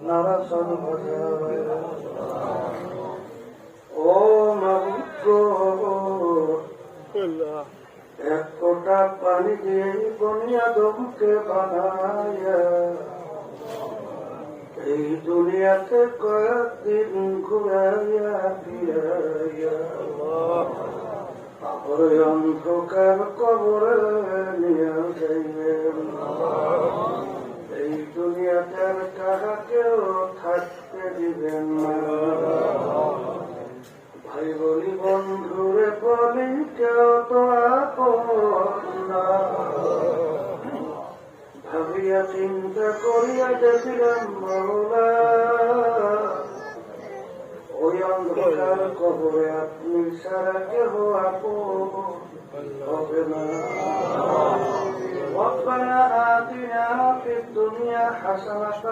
নারাসন বাজায়। ও মাবুদ গো, এক ফোঁটা পানি দিয়ে বনি আদমকে বানায়া এই দুনিয়াতে কয়েকদিন ঘুরাইয়া ফিরাইয়া ওই অন্ধকার কবরে নিয়ে যাইবেন। এই দুনিয়াতে আর কাহাকেও থাকতে দিবেন না। ভাই বলি বন্ধুরে বলি কেউ তো আপন না। ভাবিয়া চিন্তা করিয়া দেখলাম মওলা, ওই অন্ধকার কবরে আপনি সারা কেহ আপন হবে না। ربنا آتنا في الدنيا حسنة